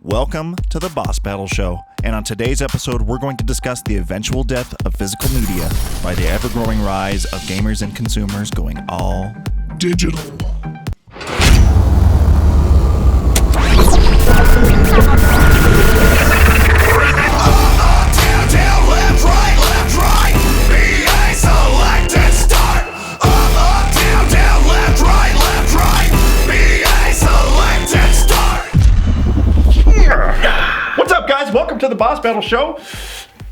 Welcome to the Boss Battle Show, and on today's episode, we're going to discuss the eventual death of physical media by the ever-growing rise of gamers and consumers going all digital. What's up, guys? Welcome to the Boss Battle Show.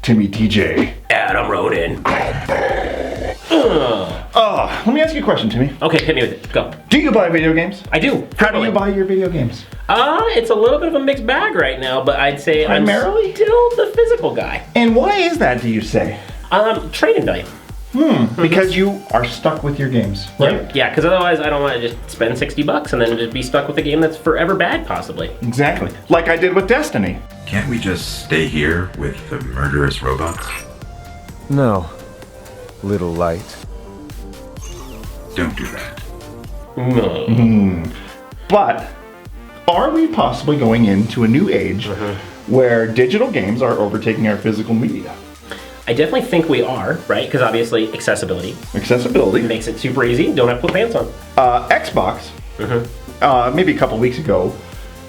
Timmy TJ. Adam Roden. Let me ask you a question, Timmy. Okay, hit me with it. Go. Do you buy video games? I do. How do you buy your video games? It's a little bit of a mixed bag right now, but I'd say Primarily? I'm still the physical guy. And why is that, do you say? Trading value. Because you are stuck with your games, right? Yeah, because otherwise I don't want to just spend $60 and then just be stuck with a game that's forever bad, possibly. Exactly. Like I did with Destiny. Can't we just stay here with the murderous robots? No, little light. Don't do that. No. But are we possibly going into a new age where digital games are overtaking our physical media? I definitely think we are, right? Because obviously accessibility Accessibility. makes it super easy. Don't have to put pants on. Xbox, maybe a couple weeks ago,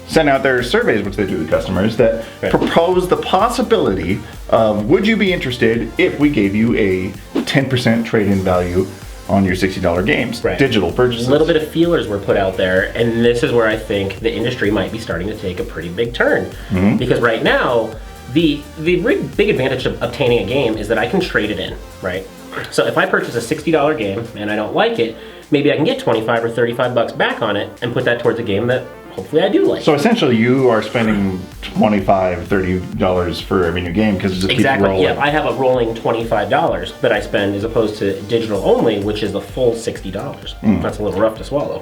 sent out their surveys, which they do to customers, that propose the possibility of, would you be interested if we gave you a 10% trade-in value on your $60 games, digital purchases? A little bit of feelers were put out there, and this is where I think the industry might be starting to take a pretty big turn. Because right now, the big advantage of obtaining a game is that I can trade it in, right? So if I purchase a $60 game and I don't like it, maybe I can get 25 or 35 bucks back on it and put that towards a game that hopefully I do like. So essentially you are spending $25, $30 for every new game because it just keeps rolling. Yeah, I have a rolling $25 that I spend as opposed to digital only, which is the full $60. That's a little rough to swallow.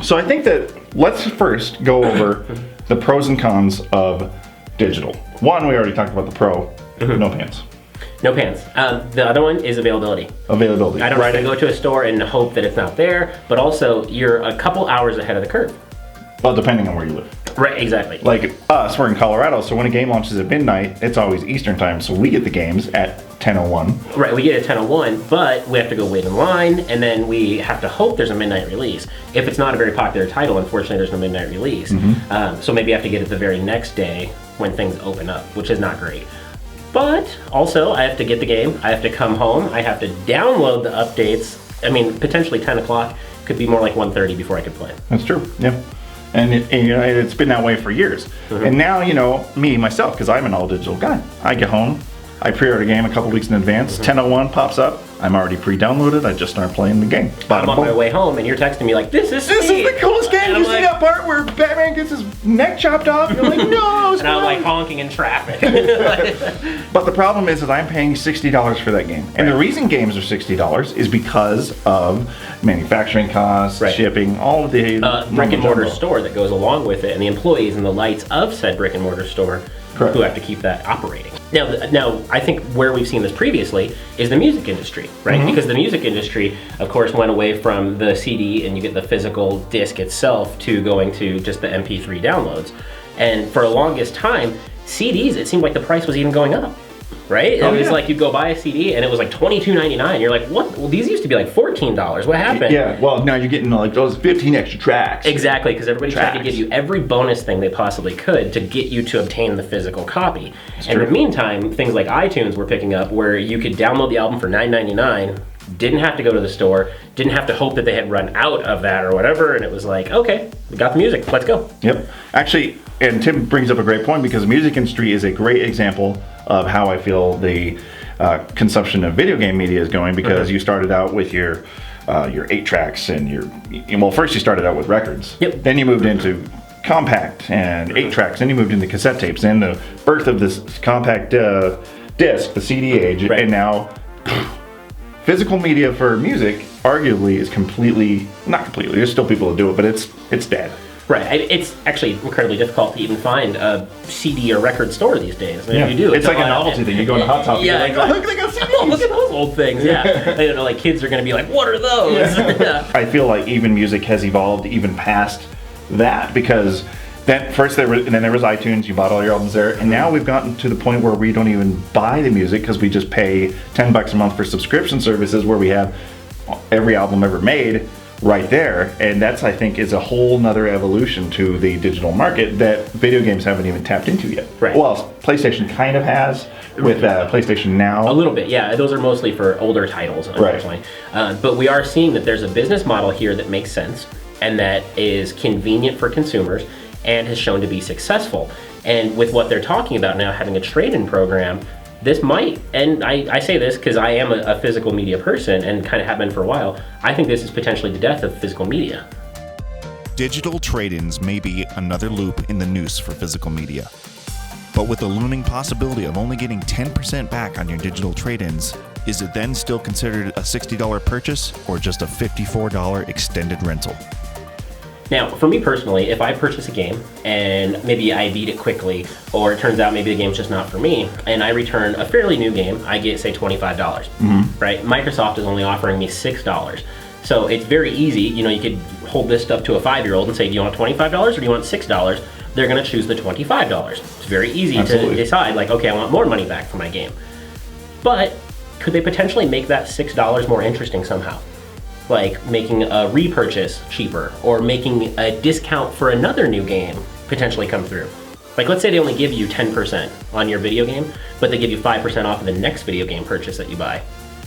So I think that let's first go over the pros and cons of digital. One, we already talked about the pro, no pants. No pants. The other one is availability. Availability. I don't have to go to a store and hope that it's not there, but also you're a couple hours ahead of the curve. Well, depending on where you live. Right, exactly. Like us, we're in Colorado, so when a game launches at midnight, it's always Eastern time, so we get the games at 10:01. Right, we get it at 10:01, but we have to go wait in line, and then we have to hope there's a midnight release. If it's not a very popular title, unfortunately, there's no midnight release. So maybe I have to get it the very next day when things open up, which is not great. But also, I have to get the game, I have to come home, I have to download the updates. I mean, potentially 10 o'clock, could be more like 1:30 before I could play. That's true, yeah. And it's been that way for years. And now, me, myself, because I'm an all-digital guy, I get home, I pre-order a game a couple weeks in advance, 10:01 pops up, I'm already pre-downloaded, I just start playing the game. I'm on my way home, and you're texting me like, this is the coolest game! And You see that part where Batman gets his neck chopped off? You're like, no! And I'm like honking in traffic. But the problem is that I'm paying $60 for that game. And the reason games are $60 is because of manufacturing costs, shipping, all of the brick and mortar store that goes along with it, and the employees and the lights of said brick and mortar store who have to keep that operating. Now, I think where we've seen this previously is the music industry, right? Because the music industry, of course, went away from the CD and you get the physical disc itself to going to just the MP3 downloads. And for the longest time, CDs, it seemed like the price was even going up. Right? It was like you'd go buy a CD and it was like $22.99. You're like, what? Well, these used to be like $14. What happened? Yeah, well, now you're getting like those 15 extra tracks. Exactly, because everybody tried to give you every bonus thing they possibly could to get you to obtain the physical copy. In the meantime, things like iTunes were picking up where you could download the album for $9.99, didn't have to go to the store, didn't have to hope that they had run out of that or whatever, and it was like, okay, we got the music, let's go. Yep. Actually, and Tim brings up a great point because the music industry is a great example of how I feel the consumption of video game media is going, because you started out with your 8 tracks and first you started out with records. Yep. Then you moved into compact and 8 tracks. Then you moved into cassette tapes. And the birth of this compact disc, the CD age, and now physical media for music arguably is not completely. There's still people that do it, but it's dead. Right. It's actually incredibly difficult to even find a CD or record store these days. I mean, Yeah. you do. It's like a novelty thing. You go to Hot Topic, Yeah, you're like, oh, look, they got CDs. Oh, look at those old things. Yeah. I don't know, like kids are going to be like, what are those? I feel like even music has evolved even past that, because Then first there was, and then there was iTunes. You bought all your albums there, and now we've gotten to the point where we don't even buy the music because we just pay $10 a month for subscription services where we have every album ever made right there. And that's, I think, is a whole nother evolution to the digital market that video games haven't even tapped into yet. Right. Well, PlayStation kind of has with PlayStation Now. A little bit, yeah. Those are mostly for older titles, unfortunately. Right. But we are seeing that there's a business model here that makes sense and that is convenient for consumers and has shown to be successful. And with what they're talking about now, having a trade-in program, this might, and I say this because I am a physical media person and kind of have been for a while, I think this is potentially the death of physical media. Digital trade-ins may be another loop in the noose for physical media. But with the looming possibility of only getting 10% back on your digital trade-ins, is it then still considered a $60 purchase or just a $54 extended rental? Now, for me personally, if I purchase a game and maybe I beat it quickly, or it turns out maybe the game's just not for me, and I return a fairly new game, I get, say, $25, right? Microsoft is only offering me $6. So it's very easy, you could hold this stuff to a 5-year-old and say, do you want $25 or do you want $6? They're gonna choose the $25. It's very easy to decide, like, okay, I want more money back for my game. But could they potentially make that $6 more interesting somehow? Like making a repurchase cheaper or making a discount for another new game potentially come through. Like, let's say they only give you 10% on your video game, but they give you 5% off of the next video game purchase that you buy.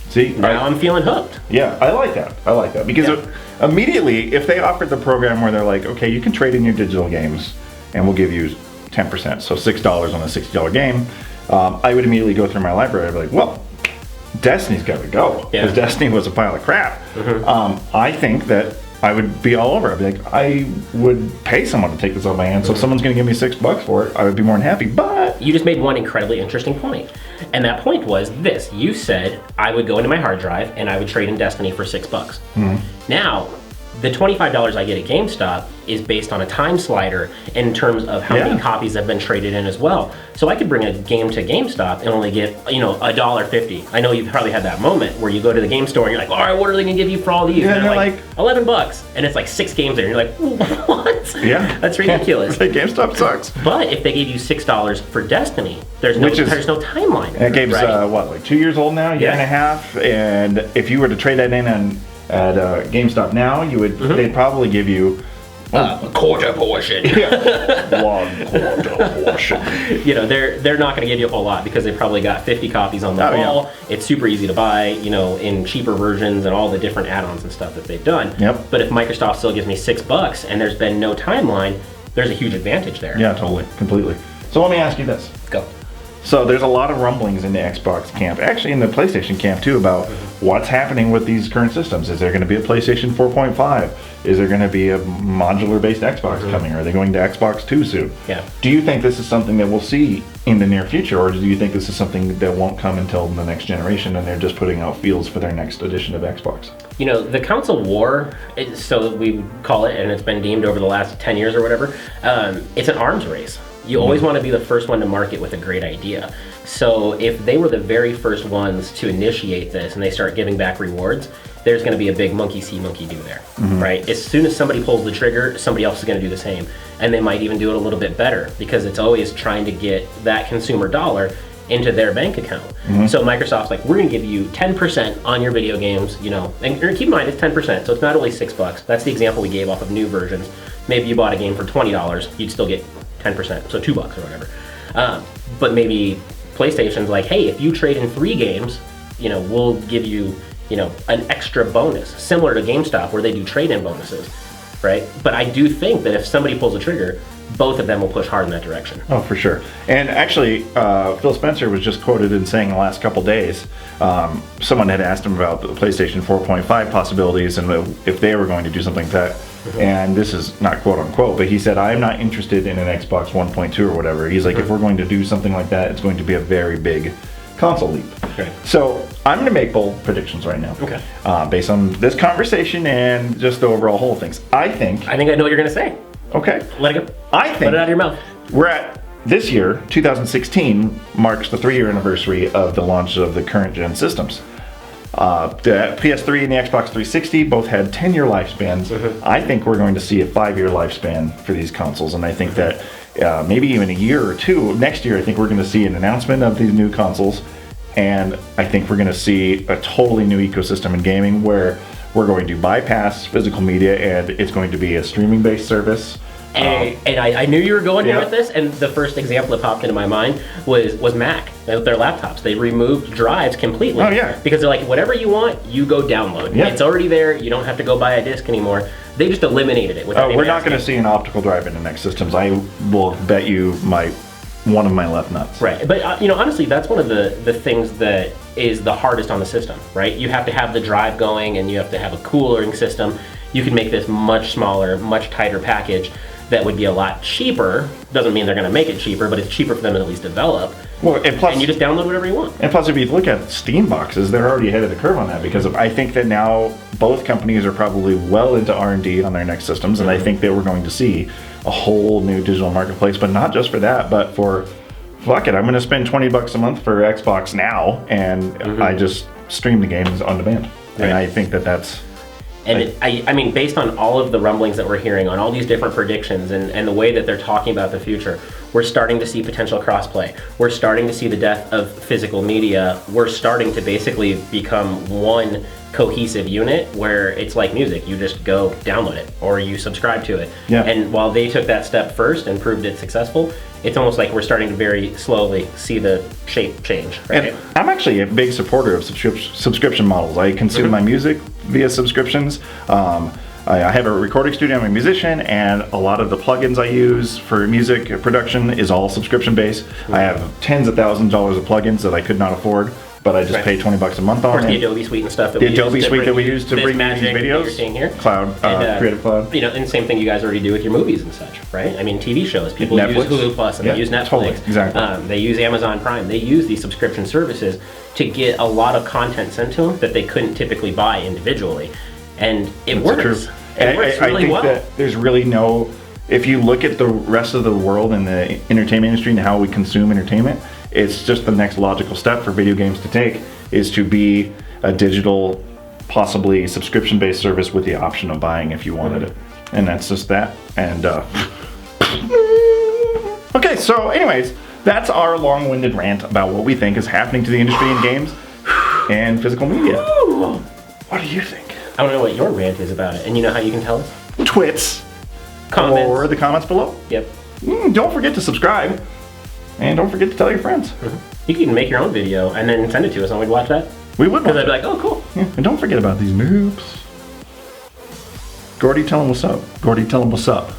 See, now I'm feeling hooked. Yeah, I like that because immediately if they offered the program where they're like, okay, you can trade in your digital games and we'll give you 10%, so $6 on a $60 game, I would immediately go through my library and be like, well, Destiny's got to go because Destiny was a pile of crap. I think that I would be all over. I'd be like, I would pay someone to take this off my hands. So if someone's going to give me $6 for it, I would be more than happy. But you just made one incredibly interesting point, and that point was this: you said I would go into my hard drive and I would trade in Destiny for $6. Now, the $25 I get at GameStop is based on a time slider in terms of how many copies have been traded in as well. So I could bring a game to GameStop and only get, $1.50. I know you've probably had that moment where you go to the game store and you're like, all right, what are they gonna give you for all these? Yeah, and they're like $11, and it's like 6 games there, and you're like, what? Yeah, that's ridiculous. GameStop sucks. But if they gave you $6 for Destiny, there's no timeline. That game's like 2 years old now, year and a half, and if you were to trade that in at GameStop now, you would they'd probably give you a quarter portion. One quarter portion. They're not going to give you a whole lot because they probably got 50 copies on the wall. Yeah. It's super easy to buy, in cheaper versions and all the different add-ons and stuff that they've done. Yep. But if Microsoft still gives me $6 and there's been no timeline, there's a huge advantage there. Yeah, totally, completely. So let me ask you this. Go. So there's a lot of rumblings in the Xbox camp, actually in the PlayStation camp too, about what's happening with these current systems. Is there going to be a PlayStation 4.5? Is there going to be a modular-based Xbox coming? Are they going to Xbox 2 soon? Yeah. Do you think this is something that we'll see in the near future, or do you think this is something that won't come until the next generation and they're just putting out feels for their next edition of Xbox? The console war, so we call it, and it's been deemed over the last 10 years or whatever, it's an arms race. You always want to be the first one to market with a great idea. So if they were the very first ones to initiate this and they start giving back rewards, there's going to be a big monkey see, monkey do there, right? As soon as somebody pulls the trigger, somebody else is going to do the same. And they might even do it a little bit better because it's always trying to get that consumer dollar into their bank account. So Microsoft's like, we're going to give you 10% on your video games, and keep in mind it's 10%, so it's not only $6. That's the example we gave off of new versions. Maybe you bought a game for $20, you'd still get 10%, so $2 or whatever. But maybe PlayStation's like, hey, if you trade in 3 games, we'll give you, an extra bonus, similar to GameStop where they do trade-in bonuses, right? But I do think that if somebody pulls the trigger, both of them will push hard in that direction. Oh, for sure. And actually, Phil Spencer was just quoted in saying the last couple days, someone had asked him about the PlayStation 4.5 possibilities and if they were going to do something like that. And this is not quote unquote, but he said, I'm not interested in an Xbox 1.2 or whatever. He's like, if we're going to do something like that, it's going to be a very big console leap. Okay. So I'm going to make bold predictions right now. Okay. Based on this conversation and just the overall whole things. I think I know what you're going to say. Okay. Let it go. I think let it out of your mouth. We're at this year, 2016, marks the 3-year anniversary of the launch of the current gen systems. The PS3 and the Xbox 360 both had 10-year lifespans. I think we're going to see a 5-year lifespan for these consoles, and I think that maybe even a year or two next year, I think we're going to see an announcement of these new consoles, and I think we're going to see a totally new ecosystem in gaming where we're going to bypass physical media, and it's going to be a streaming-based service. And I knew you were going here with this, and the first example that popped into my mind was Mac. Their laptops. They removed drives completely. Oh, yeah. Because they're like, whatever you want, you go download. Yeah. It's already there. You don't have to go buy a disc anymore. They just eliminated it. Without We're not going to see an optical drive in the next systems. I will bet you one of my left nuts. Right, but honestly, that's one of the things that is the hardest on the system, right? You have to have the drive going, and you have to have a cooling system. You can make this much smaller, much tighter package that would be a lot cheaper. Doesn't mean they're going to make it cheaper, but it's cheaper for them to at least develop. Well, and plus, and you just download whatever you want. And plus, if you look at Steam boxes, they're already ahead of the curve on that, because I think that now both companies are probably well into R&D on their next systems, and I think that we're going to see a whole new digital marketplace, but not just for that, but for, fuck it, I'm going to spend $20 a month for Xbox now, and I just stream the games on demand. Right. And I think that that's... And I mean, based on all of the rumblings that we're hearing, on all these different predictions and the way that they're talking about the future, we're starting to see potential crossplay. We're starting to see the death of physical media. We're starting to basically become one cohesive unit where it's like music. You just go download it or you subscribe to it. Yeah. And while they took that step first and proved it successful, it's almost like we're starting to very slowly see the shape change. Right? And I'm actually a big supporter of subscription models. I consume my music via subscriptions. I have a recording studio. I'm a musician, and a lot of the plugins I use for music production is all subscription based. I have tens of thousands of dollars of plugins that I could not afford, but I just pay $20 a month on. Of course, the Adobe Suite and stuff. The Adobe Suite that we use to bring these magic videos. that you're seeing here. Cloud, Creative Cloud. And same thing you guys already do with your movies and such, right? I mean, TV shows. People Netflix. use Hulu Plus and they use Netflix. Totally, exactly. They use Amazon Prime. They use these subscription services to get a lot of content sent to them that they couldn't typically buy individually, and it works. True. It works really I think well. that there's really no. If you look at the rest of the world in the entertainment industry and how we consume entertainment, it's just the next logical step for video games to take is to be a digital, possibly subscription-based service with the option of buying if you wanted it. And that's just that. And okay, so anyways, that's our long-winded rant about what we think is happening to the industry in games and physical media. What do you think? I don't know what your rant is about it, and you know how you can tell us? Twits. Comments. Or the comments below. Yep. Don't forget to subscribe. And don't forget to tell your friends. You can make your own video and then send it to us, and we'd watch that. We would watch Because I'd be it. like, oh, cool. Yeah, and don't forget about these noobs. Gordy, tell him what's up. Gordy, tell him what's up.